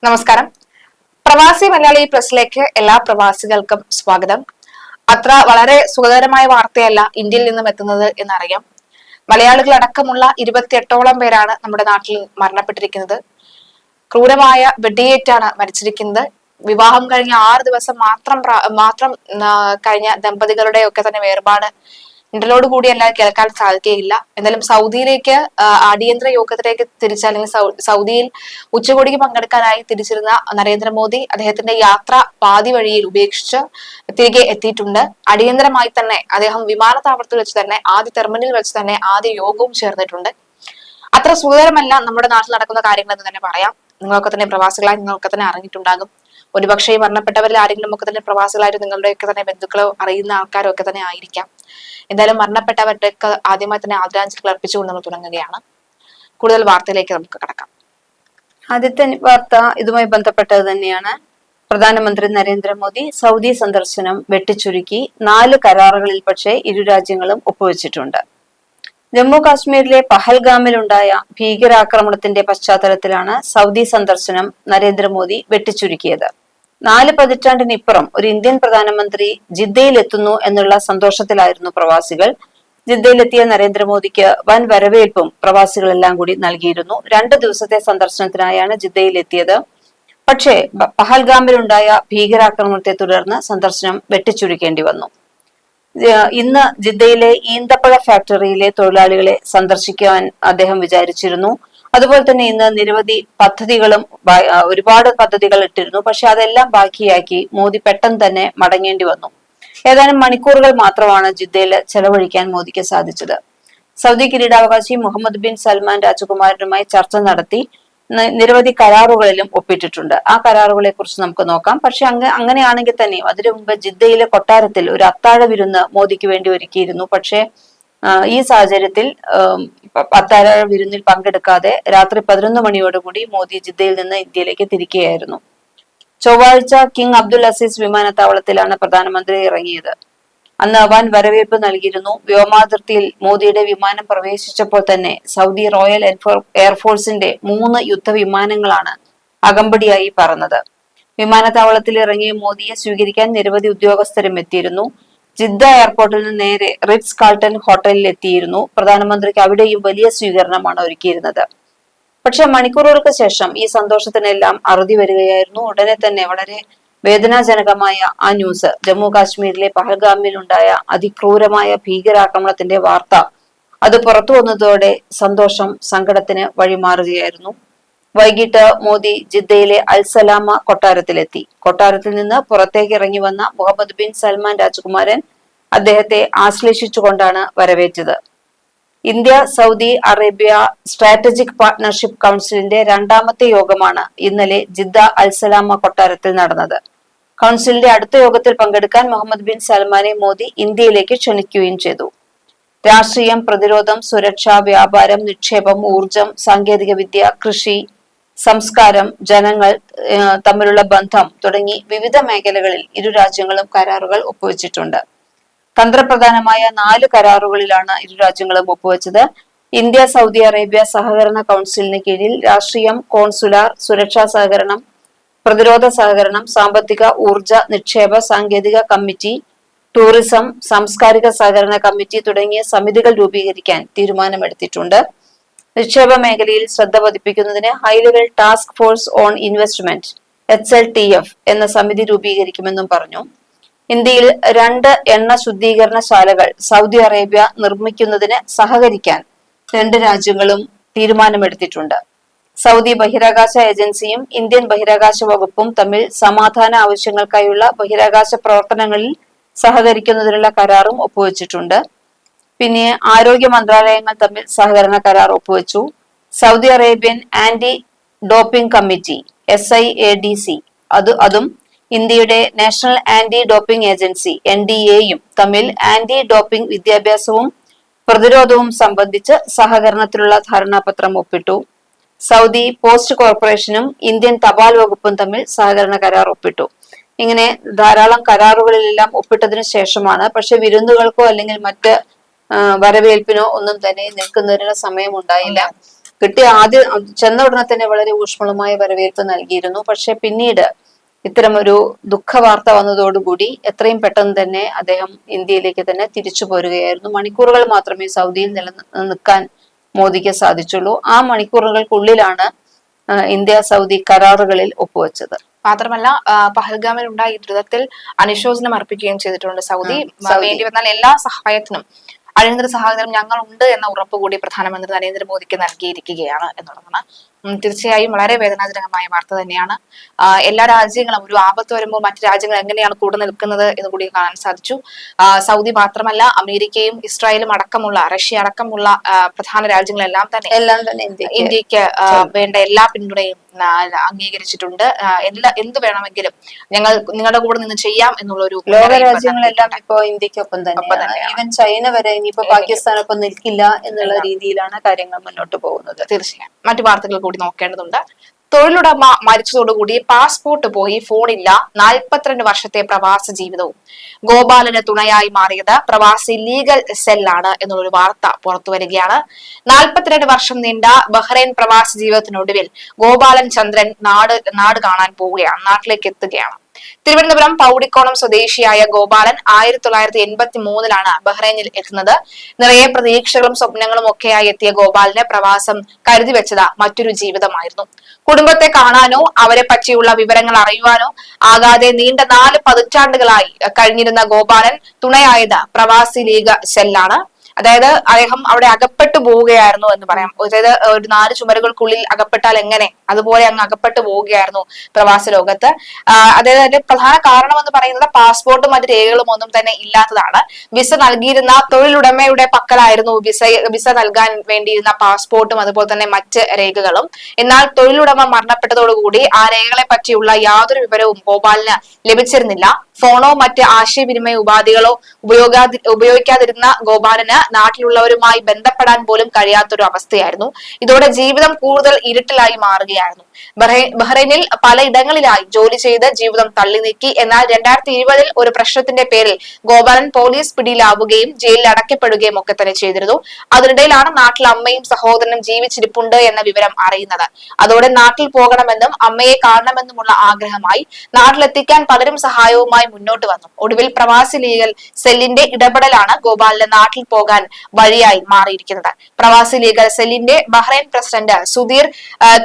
നമസ്കാരം. പ്രവാസി മലയാളി പ്രസിലേക്ക് എല്ലാ പ്രവാസികൾക്കും സ്വാഗതം. വളരെ സുഖകരമായ വാർത്തയല്ല ഇന്ത്യയിൽ നിന്നും എത്തുന്നത് എന്നറിയാം. മലയാളികൾ അടക്കമുള്ള 28ഓളം പേരാണ് നമ്മുടെ നാട്ടിൽ മരണപ്പെട്ടിരിക്കുന്നത്. ക്രൂരമായ വെടിയേറ്റാണ് മരിച്ചിരിക്കുന്നത്. വിവാഹം കഴിഞ്ഞ 6 ദിവസം മാത്രം കഴിഞ്ഞ ദമ്പതികളുടെ ഒക്കെ തന്നെ വേർപാട് ഇന്റർലോട് കൂടി അല്ലാതെ കേൾക്കാൻ സാധിക്കുകയില്ല. എന്തായാലും സൗദിയിലേക്ക് അടിയന്തര യോഗത്തിലേക്ക് അല്ലെങ്കിൽ സൗദിയിൽ ഉച്ചകോടിക്ക് പങ്കെടുക്കാനായി തിരിച്ചിരുന്ന നരേന്ദ്രമോദി അദ്ദേഹത്തിന്റെ യാത്ര പാതി വഴിയിൽ ഉപേക്ഷിച്ച് തിരികെ എത്തിയിട്ടുണ്ട്. അടിയന്തരമായി തന്നെ അദ്ദേഹം വിമാനത്താവളത്തിൽ വെച്ച് തന്നെ ടെർമിനലിൽ വെച്ച് തന്നെ ആദ്യ യോഗവും ചേർന്നിട്ടുണ്ട്. അത്ര സുഖകരമല്ല നമ്മുടെ നാട്ടിൽ നടക്കുന്ന കാര്യങ്ങൾ എന്ന് തന്നെ പറയാം. നിങ്ങളൊക്കെ തന്നെ പ്രവാസികളായി നിങ്ങളൊക്കെ തന്നെ അറിഞ്ഞിട്ടുണ്ടാകും. ഒരുപക്ഷെ മരണപ്പെട്ടവരിൽ ആരെങ്കിലും ഒക്കെ തന്നെ പ്രവാസികളായിട്ട് നിങ്ങളുടെയൊക്കെ തന്നെ ബന്ധുക്കളോ അറിയുന്ന ആൾക്കാരോ ഒക്കെ തന്നെ ആയിരിക്കാം. എന്തായാലും മരണപ്പെട്ടവരുടെയൊക്കെ ആദ്യമായി തന്നെ ആദരാഞ്ജലികൾ അർപ്പിച്ചുകൊണ്ട് നമ്മൾ തുടങ്ങുകയാണ്. കൂടുതൽ വാർത്തയിലേക്ക് നമുക്ക് കടക്കാം. ആദ്യത്തെ വാർത്ത ഇതുമായി ബന്ധപ്പെട്ടത് തന്നെയാണ്. പ്രധാനമന്ത്രി നരേന്ദ്രമോദി സൗദി സന്ദർശനം വെട്ടിച്ചുരുക്കി 4 കരാറുകളിൽ പക്ഷേ ഇരു രാജ്യങ്ങളും ഒപ്പുവെച്ചിട്ടുണ്ട്. ജമ്മു കാശ്മീരിലെ പഹൽഗാമിലുണ്ടായ ഭീകരാക്രമണത്തിന്റെ പശ്ചാത്തലത്തിലാണ് സൗദി സന്ദർശനം നരേന്ദ്രമോദി വെട്ടിച്ചുരുക്കിയത്. 4 പതിറ്റാണ്ടിനിപ്പുറം ഒരു ഇന്ത്യൻ പ്രധാനമന്ത്രി ജിദ്ദയിൽ എത്തുന്നു എന്നുള്ള സന്തോഷത്തിലായിരുന്നു പ്രവാസികൾ. ജിദ്ദയിലെത്തിയ നരേന്ദ്രമോദിക്ക് വൻ വരവേൽപ്പും പ്രവാസികളെല്ലാം കൂടി നൽകിയിരുന്നു. 2 ദിവസത്തെ സന്ദർശനത്തിനായാണ് ജിദ്ദയിലെത്തിയത്. പക്ഷേ പഹൽഗാമിലുണ്ടായ ഭീകരാക്രമണത്തെ തുടർന്ന് സന്ദർശനം വെട്ടിച്ചുരുക്കേണ്ടി വന്നു. ഇന്ന് ജിദ്ദയിലെ ഈന്തപ്പഴ ഫാക്ടറിയിലെ തൊഴിലാളികളെ സന്ദർശിക്കാൻ അദ്ദേഹം വിചാരിച്ചിരുന്നു. അതുപോലെ തന്നെ ഇന്ന് നിരവധി ഒരുപാട് പദ്ധതികൾ ഇട്ടിരുന്നു. പക്ഷെ അതെല്ലാം ബാക്കിയാക്കി മോദി പെട്ടെന്ന് തന്നെ മടങ്ങേണ്ടി വന്നു. ഏതാനും മണിക്കൂറുകൾ മാത്രമാണ് ജിദ്ദയിൽ ചെലവഴിക്കാൻ മോദിക്ക് സാധിച്ചത്. സൗദി കിരീടാവകാശി മുഹമ്മദ് ബിൻ സൽമാൻ രാജകുമാരനുമായി ചർച്ച നടത്തി നിരവധി കരാറുകളിലും ഒപ്പിട്ടിട്ടുണ്ട്. ആ കരാറുകളെ കുറിച്ച് നമുക്ക് നോക്കാം. പക്ഷെ അങ്ങനെയാണെങ്കിൽ തന്നെയും അതിനു മുമ്പ് ജിദ്ദയിലെ കൊട്ടാരത്തിൽ ഒരു അത്താഴ വിരുന്ന് മോദിക്ക് വേണ്ടി ഒരുക്കിയിരുന്നു. പക്ഷേ ഈ സാഹചര്യത്തിൽ അത്താഴ വിരുന്നിൽ പങ്കെടുക്കാതെ രാത്രി 11 മണിയോടുകൂടി മോദി ജിദ്ദയിൽ നിന്ന് ഇന്ത്യയിലേക്ക് തിരിക്കുകയായിരുന്നു. ചൊവ്വാഴ്ച കിങ് അബ്ദുൽ അസീസ് വിമാനത്താവളത്തിലാണ് പ്രധാനമന്ത്രി ഇറങ്ങിയത്. അന്ന് വൻ വരവേൽപ്പ് നൽകിയിരുന്നു. വ്യോമാതിർത്തിയിൽ മോദിയുടെ വിമാനം പ്രവേശിച്ചപ്പോൾ തന്നെ സൗദി റോയൽ എയർഫോഴ്സിന്റെ 3 യുദ്ധവിമാനങ്ങളാണ് അകമ്പടിയായി പറന്നത്. വിമാനത്താവളത്തിൽ ഇറങ്ങിയ മോദിയെ സ്വീകരിക്കാൻ നിരവധി ഉദ്യോഗസ്ഥരും എത്തിയിരുന്നു. ജിദ്ദ എയർപോർട്ടിൽ നിന്ന് നേരെ റിറ്റ്സ് കാൾട്ടൺ ഹോട്ടലിൽ എത്തിയിരുന്നു. പ്രധാനമന്ത്രിക്ക് അവിടെയും വലിയ സ്വീകരണമാണ് ഒരുക്കിയിരുന്നത്. പക്ഷെ മണിക്കൂറുകൾക്ക് ശേഷം ഈ സന്തോഷത്തിനെല്ലാം അറുതി വരികയായിരുന്നു. ഉടനെ തന്നെ വളരെ വേദനാജനകമായ ആ ന്യൂസ്, ജമ്മു കാശ്മീരിലെ പഹൽഗാമിലുണ്ടായ അതിക്രൂരമായ ഭീകരാക്രമണത്തിന്റെ വാർത്ത അത് പുറത്തു വന്നതോടെ സന്തോഷം സങ്കടത്തിന് വഴിമാറുകയായിരുന്നു. വൈകിട്ട് മോദി ജിദ്ദയിലെ അൽസലാമ കൊട്ടാരത്തിലെത്തി. കൊട്ടാരത്തിൽ നിന്ന് പുറത്തേക്ക് ഇറങ്ങി വന്ന മുഹമ്മദ് ബിൻ സൽമാൻ രാജകുമാരൻ അദ്ദേഹത്തെ ആശ്ലേഷിച്ചുകൊണ്ടാണ് വരവേറ്റത്. India Saudi Arabia strategic partnership കൗൺസിലിന്റെ 2ാമത്തെ യോഗമാണ് ഇന്നലെ ജിദ്ദ അൽസലാമ കൊട്ടാരത്തിൽ നടന്നത്. കൗൺസിലിന്റെ അടുത്ത യോഗത്തിൽ പങ്കെടുക്കാൻ മുഹമ്മദ് ബിൻ സൽമാനെ മോദി ഇന്ത്യയിലേക്ക് ക്ഷണിക്കുകയും ചെയ്തു. രാഷ്ട്രീയം, പ്രതിരോധം, സുരക്ഷ, വ്യാപാരം, നിക്ഷേപം, ഊർജം, സാങ്കേതിക വിദ്യ, കൃഷി, സംസ്കാരം, ജനങ്ങൾ തമ്മിലുള്ള ബന്ധം തുടങ്ങി വിവിധ മേഖലകളിൽ ഇരു രാജ്യങ്ങളും കരാറുകൾ ഒപ്പുവെച്ചിട്ടുണ്ട്. തന്ത്രപ്രധാനമായ 4 കരാറുകളിലാണ് ഇരു രാജ്യങ്ങളും ഒപ്പുവെച്ചത്. ഇന്ത്യ സൗദി അറേബ്യ സഹകരണ കൗൺസിലിന് കീഴിൽ രാഷ്ട്രീയം, കോൺസുലാർ, സുരക്ഷാ സഹകരണം, പ്രതിരോധ സഹകരണം, സാമ്പത്തിക, ഊർജ, നിക്ഷേപ, സാങ്കേതിക കമ്മിറ്റി, ടൂറിസം, സാംസ്കാരിക സഹകരണ കമ്മിറ്റി തുടങ്ങിയ സമിതികൾ രൂപീകരിക്കാൻ തീരുമാനമെടുത്തിട്ടുണ്ട്. നിക്ഷേപ മേഖലയിൽ ശ്രദ്ധ പതിപ്പിക്കുന്നതിന് high level task force on investment HLTF എന്ന സമിതി രൂപീകരിക്കുമെന്നും പറഞ്ഞു. ഇന്ത്യയിൽ 2 എണ്ണ ശുദ്ധീകരണശാലകൾ സൗദി അറേബ്യ നിർമ്മിക്കുന്നതിന് സഹകരിക്കാൻ 2 രാജ്യങ്ങളും തീരുമാനമെടുത്തിട്ടുണ്ട്. സൗദി ബഹിരാകാശ ഏജൻസിയും ഇന്ത്യൻ ബഹിരാകാശ വകുപ്പും തമ്മിൽ സമാധാന ആവശ്യങ്ങൾക്കായുള്ള ബഹിരാകാശ പ്രവർത്തനങ്ങളിൽ സഹകരിക്കുന്നതിനുള്ള കരാറും ഒപ്പുവെച്ചിട്ടുണ്ട്. പിന്നെ ആരോഗ്യ മന്ത്രാലയങ്ങൾ തമ്മിൽ സഹകരണ കരാർ ഒപ്പുവെച്ചു. Saudi Arabian anti doping committee SIADC അതും ഇന്ത്യയുടെ നാഷണൽ ആന്റി ഡോപ്പിംഗ് ഏജൻസി NDAയും തമ്മിൽ ആന്റി ഡോപ്പിംഗ് വിദ്യാഭ്യാസവും പ്രതിരോധവും സംബന്ധിച്ച് സഹകരണത്തിലുള്ള ധാരണാപത്രം ഒപ്പിട്ടു. സൗദി പോസ്റ്റ് കോർപ്പറേഷനും ഇന്ത്യൻ തപാൽ വകുപ്പും തമ്മിൽ സഹകരണ കരാർ ഒപ്പിട്ടു. ഇങ്ങനെ ധാരാളം കരാറുകളിലെല്ലാം ഒപ്പിട്ടതിനു ശേഷമാണ്, പക്ഷെ വിരുന്നുകൾക്കോ അല്ലെങ്കിൽ മറ്റ് വരവേൽപ്പിനോ ഒന്നും തന്നെ നിൽക്കുന്നതിനുള്ള സമയം ഉണ്ടായില്ല. കിട്ടിയ ചെന്ന ഉടനെ തന്നെ വളരെ ഊഷ്മളമായ വരവേൽപ്പ് നൽകിയിരുന്നു. പക്ഷെ പിന്നീട് ഇത്തരമൊരു ദുഃഖവാർത്ത വന്നതോടുകൂടി എത്രയും പെട്ടെന്ന് തന്നെ അദ്ദേഹം ഇന്ത്യയിലേക്ക് തന്നെ തിരിച്ചു പോരുകയായിരുന്നു. മണിക്കൂറുകൾ മാത്രമേ സൗദിയിൽ നിൽക്കാൻ മോദിക്ക് സാധിച്ചുള്ളൂ. ആ മണിക്കൂറുകൾക്കുള്ളിലാണ് ഇന്ത്യ സൗദി കരാറുകളിൽ ഒപ്പുവെച്ചത്. മാത്രമല്ല പഹൽഗാമിൽ ഉണ്ടായ ഈ ദുരിതത്തിൽ അനുശോചനം അർപ്പിക്കുകയും ചെയ്തിട്ടുണ്ട് സൗദി. വേണ്ടി വന്നാൽ എല്ലാ സഹായത്തിനും അടിയന്തര സഹായത്തിനും ഞങ്ങൾ ഉണ്ട് എന്ന ഉറപ്പ് കൂടി പ്രധാനമന്ത്രി നരേന്ദ്രമോദിക്ക് നൽകിയിരിക്കുകയാണ് എന്നുള്ളതാണ്. തീർച്ചയായും വളരെ വേദനാജനകമായ വാർത്ത തന്നെയാണ്. എല്ലാ രാജ്യങ്ങളും ഒരു ആപത്ത് വരുമ്പോൾ മറ്റു രാജ്യങ്ങൾ എങ്ങനെയാണ് കൂടെ നിൽക്കുന്നത് എന്ന് കൂടി കാണാൻ സാധിച്ചു. സൗദി മാത്രമല്ല അമേരിക്കയും ഇസ്രായേലും അടക്കമുള്ള റഷ്യ അടക്കമുള്ള പ്രധാന രാജ്യങ്ങളെല്ലാം തന്നെ ഇന്ത്യക്ക് വേണ്ട എല്ലാ പിന്തുണയും അംഗീകരിച്ചിട്ടുണ്ട്. എന്ത് വേണമെങ്കിലും ഞങ്ങൾ നിങ്ങളുടെ കൂടെ നിന്ന് ചെയ്യാം എന്നുള്ള ഒരു ലോക രാജ്യങ്ങളെല്ലാം ഇപ്പോ ഇന്ത്യക്കൊപ്പം തന്നെയാണ്. ഈവൻ ചൈന വരെ ഇനിയിപ്പോ പാകിസ്ഥാനൊപ്പം നിൽക്കില്ല എന്നുള്ള രീതിയിലാണ് കാര്യങ്ങൾ മുന്നോട്ട് പോകുന്നത്. തീർച്ചയായും മറ്റു വാർത്തകൾ കൂടി നോക്കേണ്ടതുണ്ട്. തൊഴിലുടമ മരിച്ചതോടുകൂടി പാസ്പോർട്ട് പോയി ഫോണില്ല, 42 വർഷത്തെ പ്രവാസ ജീവിതവും. ഗോപാലന് തുണയായി മാറിയത് പ്രവാസി ലീഗൽ സെല്ലാണ് എന്നുള്ളൊരു വാർത്ത പുറത്തു വരികയാണ്. 42 വർഷം നീണ്ട ബഹ്റൈൻ പ്രവാസ ജീവിതത്തിനൊടുവിൽ ഗോപാലൻ ചന്ദ്രൻ നാട് കാണാൻ പോവുകയാണ്, നാട്ടിലേക്ക് എത്തുകയാണ്. തിരുവനന്തപുരം പൗടിക്കോണം സ്വദേശിയായ ഗോപാലൻ 1983 ബഹ്റൈനിൽ എത്തുന്നത്. നിറയെ പ്രതീക്ഷകളും സ്വപ്നങ്ങളും ഒക്കെയായി എത്തിയ ഗോപാലന് പ്രവാസം കരുതി വെച്ചത് മറ്റൊരു ജീവിതമായിരുന്നു. കുടുംബത്തെ കാണാനോ അവരെ പറ്റിയുള്ള വിവരങ്ങൾ അറിയുവാനോ ആകാതെ നീണ്ട 4 പതിറ്റാണ്ടുകളായി കഴിഞ്ഞിരുന്ന ഗോപാലൻ തുണയായത് പ്രവാസി ലീഗ് സെല്ലാണ്. അതായത് അദ്ദേഹം അവിടെ അകപ്പെട്ടു പോവുകയായിരുന്നു എന്ന് പറയാം. അതായത് ഒരു 4 ചുമരുകൾക്കുള്ളിൽ അകപ്പെട്ടാൽ എങ്ങനെ അതുപോലെ അങ്ങ് അകപ്പെട്ടു പോവുകയായിരുന്നു പ്രവാസ ലോകത്ത്. അതായത് അതിന്റെ പ്രധാന കാരണം എന്ന് പറയുന്നത് പാസ്പോർട്ടും മറ്റു രേഖകളും ഒന്നും തന്നെ ഇല്ലാത്തതാണ്. വിസ നൽകിയിരുന്ന തൊഴിലുടമയുടെ പക്കലായിരുന്നു വിസ നൽകാൻ വേണ്ടിയിരുന്ന പാസ്പോർട്ടും അതുപോലെ തന്നെ മറ്റ് രേഖകളും. എന്നാൽ തൊഴിലുടമ മരണപ്പെട്ടതോടുകൂടി ആ രേഖകളെ പറ്റിയുള്ള യാതൊരു വിവരവും ഗോപാലിന് ലഭിച്ചിരുന്നില്ല. ഫോണോ മറ്റ് ആശയവിനിമയ ഉപാധികളോ ഉപയോഗിക്കാതിരുന്ന ഗോപാലന് നാട്ടിലുള്ളവരുമായി ബന്ധപ്പെടാൻ പോലും കഴിയാത്തൊരു അവസ്ഥയായിരുന്നു. ഇതോടെ ജീവിതം കൂടുതൽ ഇരുട്ടിലായി മാറുകയായിരുന്നു. ബഹ്റൈനിൽ പലയിടങ്ങളിലായി ജോലി ചെയ്ത് ജീവിതം തള്ളി നീക്കി. എന്നാൽ 2020 ഒരു പ്രശ്നത്തിന്റെ പേരിൽ ഗോപാലൻ പോലീസ് പിടിയിലാവുകയും ജയിലിൽ അടയ്ക്കപ്പെടുകയും ഒക്കെ തന്നെ ചെയ്തിരുന്നു. അതിനിടയിലാണ് നാട്ടിൽ അമ്മയും സഹോദരനും ജീവിച്ചിരിപ്പുണ്ട് എന്ന വിവരം അറിയുന്നത്. അതോടെ നാട്ടിൽ പോകണമെന്നും അമ്മയെ കാണണമെന്നുമുള്ള ആഗ്രഹമായി നാട്ടിലെത്തിക്കാൻ പലരും സഹായവുമായി മുന്നോട്ട് വന്നു. ഒടുവിൽ പ്രവാസി ലീഗൽ സെല്ലിന്റെ ഇടപെടലാണ് ഗോപാലിന് നാട്ടിൽ പോകാൻ വഴിയായി മാറിയിരിക്കുന്നത്. പ്രവാസി ലീഗൽ സെല്ലിന്റെ Bahrain president Sudheer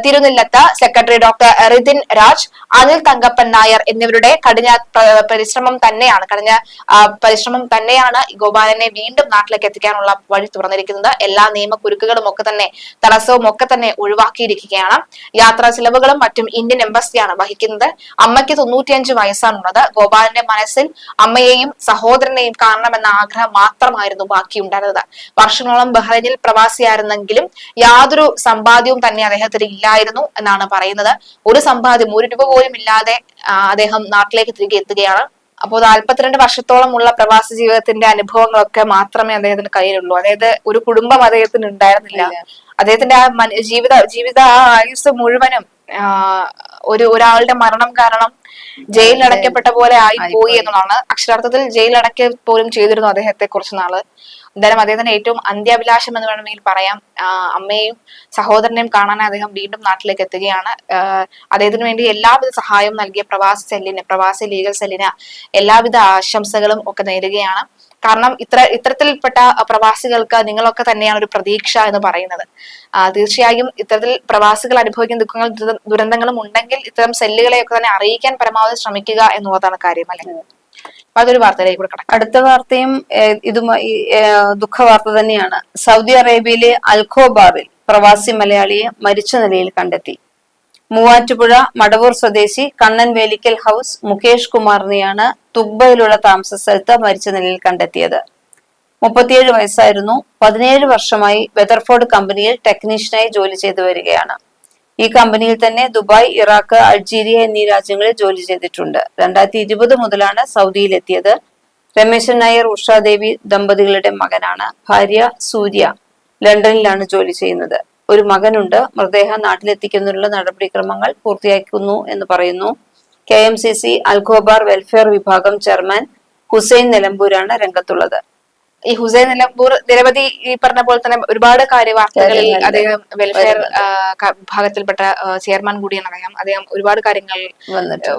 Thirunellath, secretary doctor Rithin Raj, Anil Thankappan Nair എന്നിവരുടെ കഠിന പരിശ്രമം തന്നെയാണ് ഗോപാലനെ വീണ്ടും നാട്ടിലേക്ക് എത്തിക്കാനുള്ള വഴി തുറന്നിരിക്കുന്നത്. എല്ലാ നിയമക്കുരുക്കുകളും ഒക്കെ തന്നെ തടസ്സവും ഒക്കെ തന്നെ ഒഴിവാക്കിയിരിക്കുകയാണ്. യാത്രാ ചെലവുകളും മറ്റും ഇന്ത്യൻ എംബസിയാണ് വഹിക്കുന്നത്. അമ്മയ്ക്ക് 95 വയസ്സാണുള്ളത്. ഗോപാലന്റെ മനസ്സിൽ അമ്മയെയും സഹോദരനെയും കാണണമെന്ന ആഗ്രഹം മാത്രമായിരുന്നു ബാക്കിയുണ്ടായിരുന്നത്. വർഷങ്ങളോളം ബഹ്റൈനിൽ പ്രവാസിയായിരുന്നെങ്കിലും യാതൊരു സമ്പാദ്യവും തന്നെ അദ്ദേഹത്തിന് ഇല്ലായിരുന്നു എന്നാണ് പറയുന്നത്. ഒരു സമ്പാദ്യം 1 രൂപ പോലും ഇല്ലാതെ അദ്ദേഹം നാട്ടിലേക്ക് തിരികെ എത്തുകയാണ്. അപ്പോൾ 42 വർഷത്തോളമുള്ള പ്രവാസ ജീവിതത്തിന്റെ അനുഭവങ്ങളൊക്കെ മാത്രമേ അദ്ദേഹത്തിന് കയ്യിലുള്ളൂ. അതായത് ഒരു കുടുംബം അദ്ദേഹത്തിന് ഉണ്ടായിരുന്നില്ല. അദ്ദേഹത്തിന്റെ ആ ജീവിത ആയുസ് മുഴുവനും ഒരാളുടെ മരണം കാരണം ജയിലിലടയ്ക്കപ്പെട്ട പോലെ ആയിപ്പോയി എന്നുള്ളതാണ്. അക്ഷരാർത്ഥത്തിൽ ജയിലടയ്ക്ക പോലും ചെയ്തിരുന്നു അദ്ദേഹത്തെ കുറച്ചു നാള്. എന്തായാലും അദ്ദേഹത്തിന്റെ ഏറ്റവും അന്ത്യാഭിലാഷം എന്ന് വേണമെങ്കിൽ പറയാം. അമ്മയെയും സഹോദരനെയും കാണാൻ അദ്ദേഹം വീണ്ടും നാട്ടിലേക്ക് എത്തുകയാണ്. അദ്ദേഹത്തിന് വേണ്ടി എല്ലാവിധ സഹായവും നൽകിയ പ്രവാസി ലീഗൽ സെല്ലിന് എല്ലാവിധ ആശംസകളും ഒക്കെ നേരുകയാണ്. കാരണം ഇത്തരത്തിൽപ്പെട്ട പ്രവാസികൾക്ക് നിങ്ങളൊക്കെ തന്നെയാണ് ഒരു പ്രതീക്ഷ എന്ന് പറയുന്നത്. തീർച്ചയായും ഇത്തരത്തിൽ പ്രവാസികൾ അനുഭവിക്കുന്ന ദുഃഖങ്ങളും ദുരന്തങ്ങളും ഉണ്ടെങ്കിൽ ഇത്തരം സെല്ലുകളെയൊക്കെ തന്നെ അറിയിക്കാൻ പരമാവധി ശ്രമിക്കുക എന്നുള്ളതാണ് കാര്യം, അല്ലെ? അതൊരു വാർത്തയിലേക്ക് കൂടെ കടക്കാം. അടുത്ത വാർത്തയും ഇതുമായി ദുഃഖവാർത്ത തന്നെയാണ്. സൗദി അറേബ്യയിലെ അൽഖോബാറിൽ പ്രവാസി മലയാളിയെ മരിച്ച നിലയിൽ കണ്ടെത്തി. മൂവാറ്റുപുഴ മടവൂർ സ്വദേശി കണ്ണൻ വേലിക്കൽ ഹൗസ് മുകേഷ് കുമാറിനെയാണ് തുബ്ബയിലുള്ള താമസ സ്ഥലത്ത് മരിച്ച നിലയിൽ കണ്ടെത്തിയത്. 37 വയസ്സായിരുന്നു. 17 വർഷമായി വെതർഫോർഡ് കമ്പനിയിൽ ടെക്നീഷ്യനായി ജോലി ചെയ്തു വരികയാണ്. ഈ കമ്പനിയിൽ തന്നെ ദുബായ്, ഇറാഖ്, അൾജീരിയ എന്നീ രാജ്യങ്ങളിൽ ജോലി ചെയ്തിട്ടുണ്ട്. 2020 മുതലാണ് സൗദിയിലെത്തിയത്. രമേശൻ നായർ, ഉഷാദേവി ദമ്പതികളുടെ മകനാണ്. ഭാര്യ സൂര്യ ലണ്ടനിലാണ് ജോലി ചെയ്യുന്നത്. ഒരു മകനുണ്ട്. മൃതദേഹം നാട്ടിലെത്തിക്കുന്നതിനുള്ള നടപടിക്രമങ്ങൾ പൂർത്തിയാക്കുന്നു എന്ന് പറയുന്നു. KMCC അൽഖോബാർ വെൽഫെയർ വിഭാഗം ചെയർമാൻ ഹുസൈൻ നിലമ്പൂരാണ് രംഗത്തുള്ളത്. ഈ ഹുസൈൻ നിലമ്പൂർ നിരവധി ഈ പറഞ്ഞ പോലെ തന്നെ ഒരുപാട് വാർത്തകളിൽ അദ്ദേഹം വെൽഫെയർ വിഭാഗത്തിൽപ്പെട്ട ചെയർമാൻ കൂടിയാണ് അദ്ദേഹം ഒരുപാട് കാര്യങ്ങൾ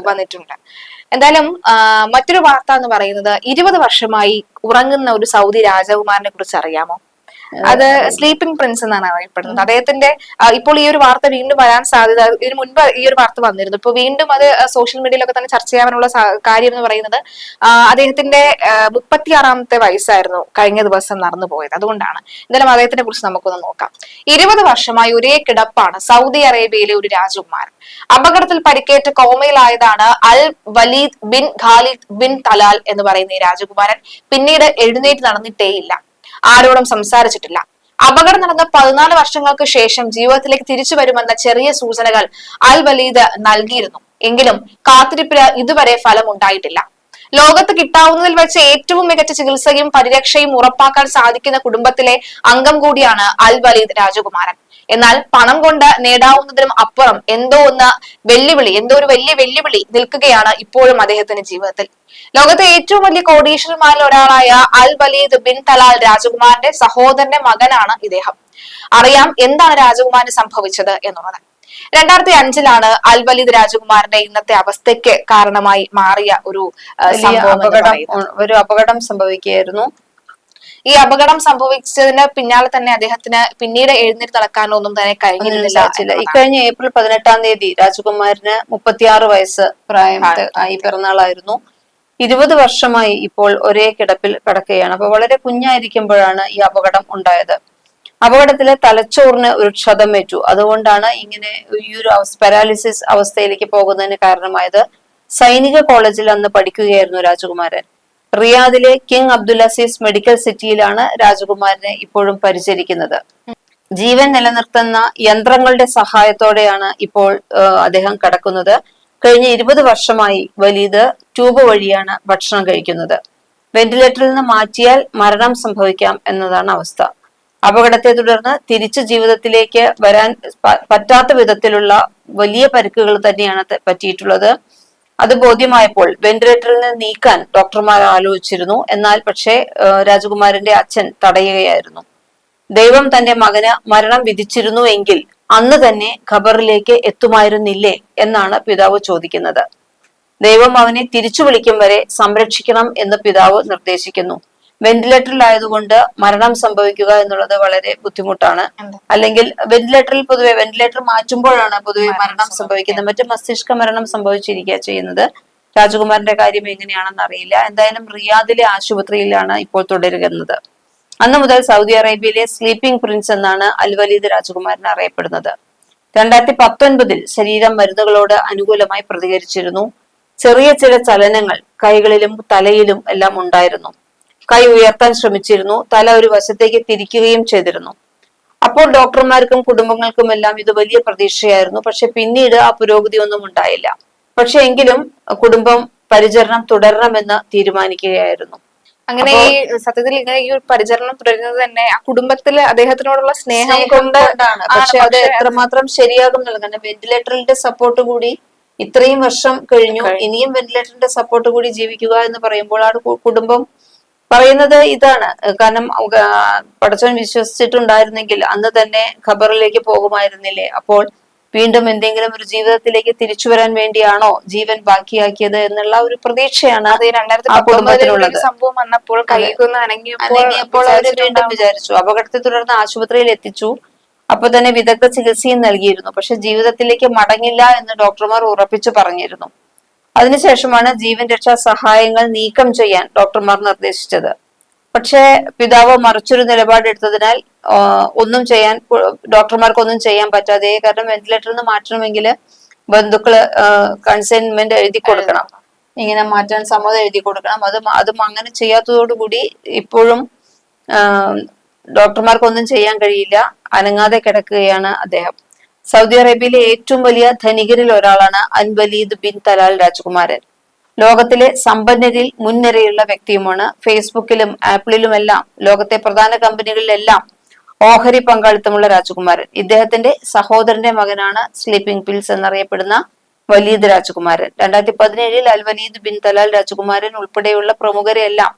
വന്നിട്ടുണ്ട്. എന്തായാലും മറ്റൊരു വാർത്ത എന്ന് പറയുന്നത് 20 വർഷമായി ഉറങ്ങുന്ന ഒരു സൗദി രാജകുമാരനെ കുറിച്ച് അറിയാമോ? അത് സ്ലീപ്പിംഗ് പ്രിൻസ് എന്നാണ് അറിയപ്പെടുന്നത്. അദ്ദേഹത്തിന്റെ ഇപ്പോൾ ഈ ഒരു വാർത്ത വീണ്ടും വരാൻ സാധ്യത, ഇതിനു മുൻപ് ഈ ഒരു വാർത്ത വന്നിരുന്നു. ഇപ്പൊ വീണ്ടും അത് സോഷ്യൽ മീഡിയയിലൊക്കെ തന്നെ ചർച്ച ചെയ്യാനുള്ള കാര്യം എന്ന് പറയുന്നത് അദ്ദേഹത്തിന്റെ 36ാമത്തെ വയസ്സായിരുന്നു കഴിഞ്ഞ ദിവസം നടന്നു പോയത്. അതുകൊണ്ടാണ്. എന്തായാലും അദ്ദേഹത്തിനെ കുറിച്ച് നമുക്കൊന്ന് നോക്കാം. 20 വർഷമായി ഒരേ കിടപ്പാണ് സൗദി അറേബ്യയിലെ ഒരു രാജകുമാരൻ. അപകടത്തിൽ പരിക്കേറ്റ് കോമയിലായതാണ് Al Waleed bin Khalid bin Talal എന്ന് പറയുന്ന ഈ രാജകുമാരൻ. പിന്നീട് എഴുന്നേറ്റ് നടന്നിട്ടേയില്ല, ആരോടും സംസാരിച്ചിട്ടില്ല. അപകടം നടന്ന 14 വർഷങ്ങൾക്ക് ശേഷം ജീവിതത്തിലേക്ക് തിരിച്ചു വരുമെന്ന ചെറിയ സൂചനകൾ അൽ വലീദ് നൽകിയിരുന്നു. എങ്കിലും കാത്തിരിപ്പിന് ഇതുവരെ ഫലമുണ്ടായിട്ടില്ല. ലോകത്ത് കിട്ടാവുന്നതിൽ വെച്ച് ഏറ്റവും മികച്ച ചികിത്സയും പരിരക്ഷയും ഉറപ്പാക്കാൻ സാധിക്കുന്ന കുടുംബത്തിലെ അംഗം കൂടിയാണ് അൽ വലീദ് രാജകുമാരൻ. എന്നാൽ പണം കൊണ്ട് നേടാവുന്നതിനും അപ്പുറം എന്തോ ഒരു വലിയ വെല്ലുവിളി നിൽക്കുകയാണ് ഇപ്പോഴും അദ്ദേഹത്തിന്റെ ജീവിതത്തിൽ. ലോകത്തെ ഏറ്റവും വലിയ കോടീശ്വരന്മാരിൽ ഒരാളായ അൽ വലീദ് ബിൻ തലാൽ രാജകുമാരന്റെ സഹോദരന്റെ മകനാണ് ഇദ്ദേഹം. അറിയാം എന്താണ് രാജകുമാരന് സംഭവിച്ചത് എന്നുള്ളത്. 2005 അൽ വലീദ് രാജകുമാരന്റെ ഇന്നത്തെ അവസ്ഥയ്ക്ക് കാരണമായി മാറിയ ഒരു അപകടം സംഭവിക്കുകയായിരുന്നു. ഈ അപകടം സംഭവിച്ചതിന് പിന്നാലെ തന്നെ അദ്ദേഹത്തിന് പിന്നീട് എഴുന്നേറ്റ് നടക്കാനൊന്നും തന്നെ കഴിഞ്ഞിരുന്നില്ല. ഇക്കഴിഞ്ഞ ഏപ്രിൽ 18-ാം തീയതി രാജകുമാരന് 36 വയസ്സ് പ്രായം ആയി പിറന്നാളായിരുന്നു. 20 വർഷമായി ഇപ്പോൾ ഒരേ കിടപ്പിൽ കിടക്കുകയാണ്. അപ്പൊ വളരെ കുഞ്ഞായിരിക്കുമ്പോഴാണ് ഈ അപകടം ഉണ്ടായത്. അപകടത്തിലെ തലച്ചോറിന് ഒരു ക്ഷതമേറ്റു. അതുകൊണ്ടാണ് ഇങ്ങനെ ഈ ഒരു പാരാലിസിസ് അവസ്ഥയിലേക്ക് പോകുന്നതിന് കാരണമായത്. സൈനിക കോളേജിൽ അന്ന് പഠിക്കുകയായിരുന്നു രാജകുമാരൻ. റിയാദിലെ കിങ് അബ്ദുൽ അസീസ് മെഡിക്കൽ സിറ്റിയിലാണ് രാജകുമാരനെ ഇപ്പോഴും പരിചരിക്കുന്നത്. ജീവൻ നിലനിർത്തുന്ന യന്ത്രങ്ങളുടെ സഹായത്തോടെയാണ് ഇപ്പോൾ അദ്ദേഹം കിടക്കുന്നത്. കഴിഞ്ഞ 20 വർഷമായി വലീദ് ട്യൂബ് വഴിയാണ് ഭക്ഷണം കഴിക്കുന്നത്. വെന്റിലേറ്ററിൽ നിന്ന് മാറ്റിയാൽ മരണം സംഭവിക്കാം എന്നതാണ് അവസ്ഥ. അപകടത്തെ തുടർന്ന് തിരിച്ചു ജീവിതത്തിലേക്ക് വരാൻ പറ്റാത്ത വിധത്തിലുള്ള വലിയ പരിക്കുകൾ തന്നെയാണ് പറ്റിയിട്ടുള്ളത്. അത് ബോധ്യമായപ്പോൾ വെന്റിലേറ്ററിൽ നിന്ന് നീക്കാൻ ഡോക്ടർമാർ ആലോചിച്ചിരുന്നു. എന്നാൽ പക്ഷേ രാജകുമാരന്റെ അച്ഛൻ തടയുകയായിരുന്നു. ദൈവം തന്റെ മകന് മരണം വിധിച്ചിരുന്നു എങ്കിൽ അന്ന് തന്നെ ഖബറിലേക്ക് എത്തുമായിരുന്നില്ലേ എന്നാണ് പിതാവ് ചോദിക്കുന്നത്. ദൈവം അവനെ തിരിച്ചു വിളിക്കും വരെ സംരക്ഷിക്കണം എന്ന് പിതാവ് നിർദ്ദേശിക്കുന്നു. വെന്റിലേറ്ററിലായതുകൊണ്ട് മരണം സംഭവിക്കുക എന്നുള്ളത് വളരെ ബുദ്ധിമുട്ടാണ്. അല്ലെങ്കിൽ വെന്റിലേറ്റർ മാറ്റുമ്പോഴാണ് പൊതുവെ മരണം സംഭവിക്കുന്നത്. മറ്റു മസ്തിഷ്ക മരണം സംഭവിച്ചിരിക്കുക ചെയ്യുന്നത്. രാജകുമാരന്റെ കാര്യം എങ്ങനെയാണെന്ന് അറിയില്ല. എന്തായാലും റിയാദിലെ ആശുപത്രിയിലാണ് ഇപ്പോൾ തുടരുന്നത്. അന്ന് മുതൽ സൗദി അറേബ്യയിലെ സ്ലീപ്പിംഗ് പ്രിൻസ് എന്നാണ് അൽ വലീദ് രാജകുമാരൻ അറിയപ്പെടുന്നത്. 2019 ശരീരം മരുന്നുകളോട് അനുകൂലമായി പ്രതികരിച്ചിരുന്നു. ചെറിയ ചില ചലനങ്ങൾ കൈകളിലും തലയിലും എല്ലാം ഉണ്ടായിരുന്നു. കൈ ഉയർത്താൻ ശ്രമിച്ചിരുന്നു. തല ഒരു വശത്തേക്ക് തിരിക്കുകയും ചെയ്തിരുന്നു. അപ്പോൾ ഡോക്ടർമാർക്കും കുടുംബങ്ങൾക്കും എല്ലാം ഇത് വലിയ പ്രതീക്ഷയായിരുന്നു. പക്ഷെ പിന്നീട് ആ പുരോഗതി ഒന്നും ഉണ്ടായില്ല. പക്ഷെ എങ്കിലും കുടുംബം പരിചരണം തുടരണമെന്ന് തീരുമാനിക്കുകയായിരുന്നു. അങ്ങനെ ഈ സത്യത്തിൽ ഇങ്ങനെ ഈ ഒരു പരിചരണം തുടരുന്നത് തന്നെ ആ കുടുംബത്തില് അദ്ദേഹത്തിനോടുള്ള സ്നേഹം കൊണ്ടാണ്. പക്ഷെ അത് എത്രമാത്രം ശരിയാകും എന്നുള്ളത്. കാരണം വെന്റിലേറ്ററിന്റെ സപ്പോർട്ട് കൂടി ഇത്രയും വർഷം കഴിഞ്ഞു, ഇനിയും വെന്റിലേറ്ററിന്റെ സപ്പോർട്ട് കൂടി ജീവിക്കുക എന്ന് പറയുമ്പോൾ ആ കുടുംബം പറയുന്നത് ഇതാണ്. കാരണം പടച്ചവൻ വിശ്വസിച്ചിട്ടുണ്ടായിരുന്നെങ്കിൽ അന്ന് തന്നെ ഖബറിലേക്ക് പോകുമായിരുന്നില്ലേ? അപ്പോൾ വീണ്ടും എന്തെങ്കിലും ഒരു ജീവിതത്തിലേക്ക് തിരിച്ചു വരാൻ വേണ്ടിയാണോ ജീവൻ ബാക്കിയാക്കിയത് എന്നുള്ള ഒരു പ്രതീക്ഷയാണ് ആ കുടുംബത്തിനുള്ളത്. സംഭവം വന്നപ്പോൾ അനങ്ങിയപ്പോൾ അവര് വീണ്ടും വിചാരിച്ചു. അപകടത്തെ തുടർന്ന് ആശുപത്രിയിൽ എത്തിച്ചു. അപ്പൊ തന്നെ വിദഗ്ധ ചികിത്സയും നൽകിയിരുന്നു. പക്ഷെ ജീവിതത്തിലേക്ക് മടങ്ങില്ല എന്ന് ഡോക്ടർമാർ ഉറപ്പിച്ചു പറഞ്ഞിരുന്നു. അതിനുശേഷമാണ് ജീവൻ രക്ഷാ സഹായങ്ങൾ നീക്കം ചെയ്യാൻ ഡോക്ടർമാർ നിർദ്ദേശിച്ചത്. പക്ഷെ പിതാവ് മറിച്ചൊരു നിലപാടെടുത്തതിനാൽ ഡോക്ടർമാർക്ക് ഒന്നും ചെയ്യാൻ പറ്റാതെ. കാരണം വെന്റിലേറ്ററിൽ നിന്ന് മാറ്റണമെങ്കിൽ ബന്ധുക്കള് കൺസൈൻമെന്റ് എഴുതി കൊടുക്കണം, ഇങ്ങനെ മാറ്റാൻ സമ്മതം എഴുതി കൊടുക്കണം. അതും അങ്ങനെ ചെയ്യാത്തതോടുകൂടി ഇപ്പോഴും ഡോക്ടർമാർക്കൊന്നും ചെയ്യാൻ കഴിയില്ല. അനങ്ങാതെ കിടക്കുകയാണ് അദ്ദേഹം. സൗദി അറേബ്യയിലെ ഏറ്റവും വലിയ ധനികരിൽ ഒരാളാണ് അൽ വലീദ് ബിൻ തലാൽ രാജകുമാരൻ. ലോകത്തിലെ സമ്പന്നരിൽ മുൻനിരയുള്ള വ്യക്തിയുമാണ്. ഫേസ്ബുക്കിലും ആപ്പിളിലുമെല്ലാം ലോകത്തെ പ്രധാന കമ്പനികളിലെല്ലാം ഓഹരി പങ്കാളിത്തമുള്ള രാജകുമാരൻ. ഇദ്ദേഹത്തിന്റെ സഹോദരന്റെ മകനാണ് സ്ലീപ്പിംഗ് പിൽസ് എന്നറിയപ്പെടുന്ന വലീദ് രാജകുമാരൻ. 2017 അൽ വലീദ് ബിൻ തലാൽ രാജകുമാരൻ ഉൾപ്പെടെയുള്ള പ്രമുഖരെല്ലാം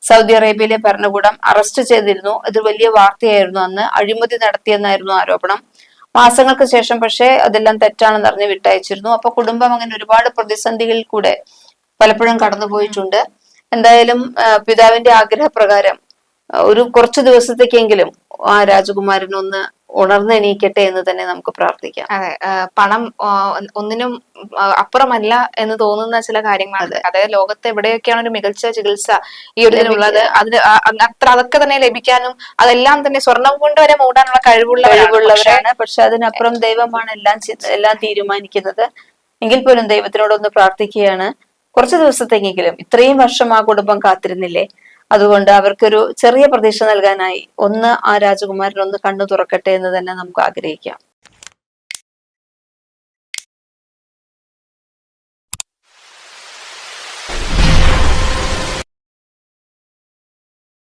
സൗദി അറേബ്യയിലെ ഭരണകൂടം അറസ്റ്റ് ചെയ്തിരുന്നു. ഇത് വലിയ വാർത്തയായിരുന്നു. അന്ന് അഴിമതി നടത്തിയെന്നായിരുന്നു ആരോപണം. മാസങ്ങൾക്ക് ശേഷം പക്ഷേ അതെല്ലാം തെറ്റാണെന്ന് അറിഞ്ഞ് വിട്ടയച്ചിരുന്നു. അപ്പൊ കുടുംബം അങ്ങനെ ഒരുപാട് പ്രതിസന്ധികളിൽ കൂടെ പലപ്പോഴും കടന്നുപോയിട്ടുണ്ട്. എന്തായാലും പിതാവിന്റെ ആഗ്രഹപ്രകാരം ഒരു കുറച്ചു ദിവസത്തേക്കെങ്കിലും ആ രാജകുമാരൻ ഒന്ന് ഉണർന്നെണീക്കട്ടെ എന്ന് തന്നെ നമുക്ക് പ്രാർത്ഥിക്കാം. അതെ, പണം ഒന്നിനും അപ്പുറമല്ല എന്ന് തോന്നുന്ന ചില കാര്യങ്ങളാണ്. അതായത് ലോകത്ത് എവിടെയൊക്കെയാണ് ഒരു മികച്ച ചികിത്സ ഈ ഒരു ഇതിനുള്ളത്, അതിന് അതൊക്കെ തന്നെ ലഭിക്കാനും അതെല്ലാം തന്നെ സ്വർണം കൊണ്ട് വരെ മൂടാനുള്ള കഴിവുള്ളവരാണ്. പക്ഷെ അതിനപ്പുറം ദൈവമാണ് എല്ലാം തീരുമാനിക്കുന്നത്. എങ്കിൽ പോലും ദൈവത്തിനോടൊന്ന് പ്രാർത്ഥിക്കുകയാണ്, കുറച്ചു ദിവസത്തേക്കെങ്കിലും. ഇത്രയും വർഷം ആ കുടുംബം കാത്തിരുന്നില്ലേ, അതുകൊണ്ട് അവർക്കൊരു ചെറിയ പ്രതീക്ഷ നൽകാനായി ഒന്ന് ആ രാജകുമാരൻ ഒന്ന് കണ്ണു തുറക്കട്ടെ എന്ന് തന്നെ നമുക്ക് ആഗ്രഹിക്കാം.